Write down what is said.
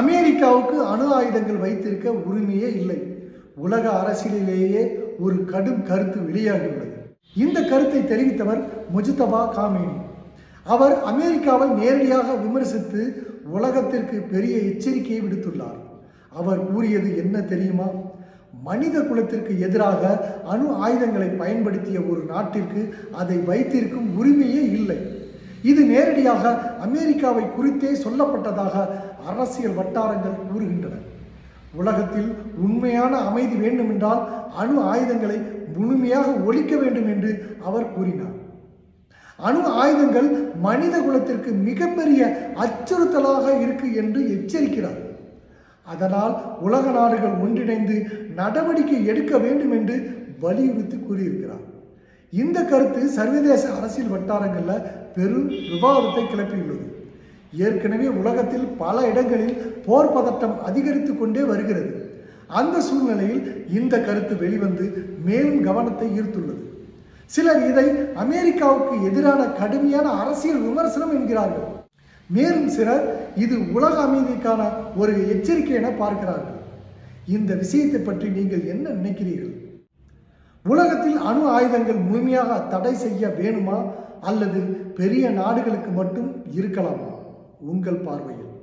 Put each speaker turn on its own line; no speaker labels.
அமெரிக்காவுக்கு அணு ஆயுதங்கள் வைத்திருக்க உரிமையே இல்லை. உலக அரசியலிலேயே ஒரு கடும் கருத்து வெளியாகியுள்ளது. இந்த கருத்தை தெரிவித்தவர் முஜ்தபா காமேனி. அவர் அமெரிக்காவை நேரடியாக விமர்சித்து உலகத்திற்கு பெரிய எச்சரிக்கையை விடுத்துள்ளார். அவர் கூறியது என்ன தெரியுமா? மனித குலத்திற்கு எதிராக அணு ஆயுதங்களை பயன்படுத்திய ஒரு நாட்டிற்கு அதை வைத்திருக்கும் உரிமையே இல்லை. இது நேரடியாக அமெரிக்காவை குறித்தே சொல்லப்பட்டதாக அரசியல் வட்டாரங்கள் கூறுகின்றன. உலகத்தில் உண்மையான அமைதி வேண்டுமென்றால் அணு ஆயுதங்களை முழுமையாக ஒழிக்க வேண்டும் என்று அவர் கூறினார். அணு ஆயுதங்கள் மனித குலத்திற்கு மிகப்பெரிய அச்சுறுத்தலாக இருக்கு என்று எச்சரிக்கிறார். அதனால் உலக நாடுகள் ஒன்றிணைந்து நடவடிக்கை எடுக்க வேண்டும் என்று வலியுறுத்தி கூறியிருக்கிறார். இந்த கருத்து சர்வதேச அரசியல் வட்டாரங்களில் பெரும் விவாதத்தை கிளப்பியுள்ளது. ஏற்கனவே உலகத்தில் பல இடங்களில் போர் பதட்டம் அதிகரித்து கொண்டே வருகிறது. அந்த சூழ்நிலையில் இந்த கருத்து வெளிவந்து மேலும் கவனத்தை ஈர்த்துள்ளது. சிலர் இதை அமெரிக்காவுக்கு எதிரான கடுமையான அரசியல் விமர்சனம் என்கிறார்கள். மேலும் சிலர் இது உலக அமைதிக்கான ஒரு எச்சரிக்கை என பார்க்கிறார்கள். இந்த விஷயத்தை பற்றி நீங்கள் என்ன நினைக்கிறீர்கள்? உலகத்தில் அணு ஆயுதங்கள் முழுமையாக தடை செய்ய வேணுமா அல்லது பெரிய நாடுகளுக்கு மட்டும் இருக்கலாமா? உங்கள் பார்வையில்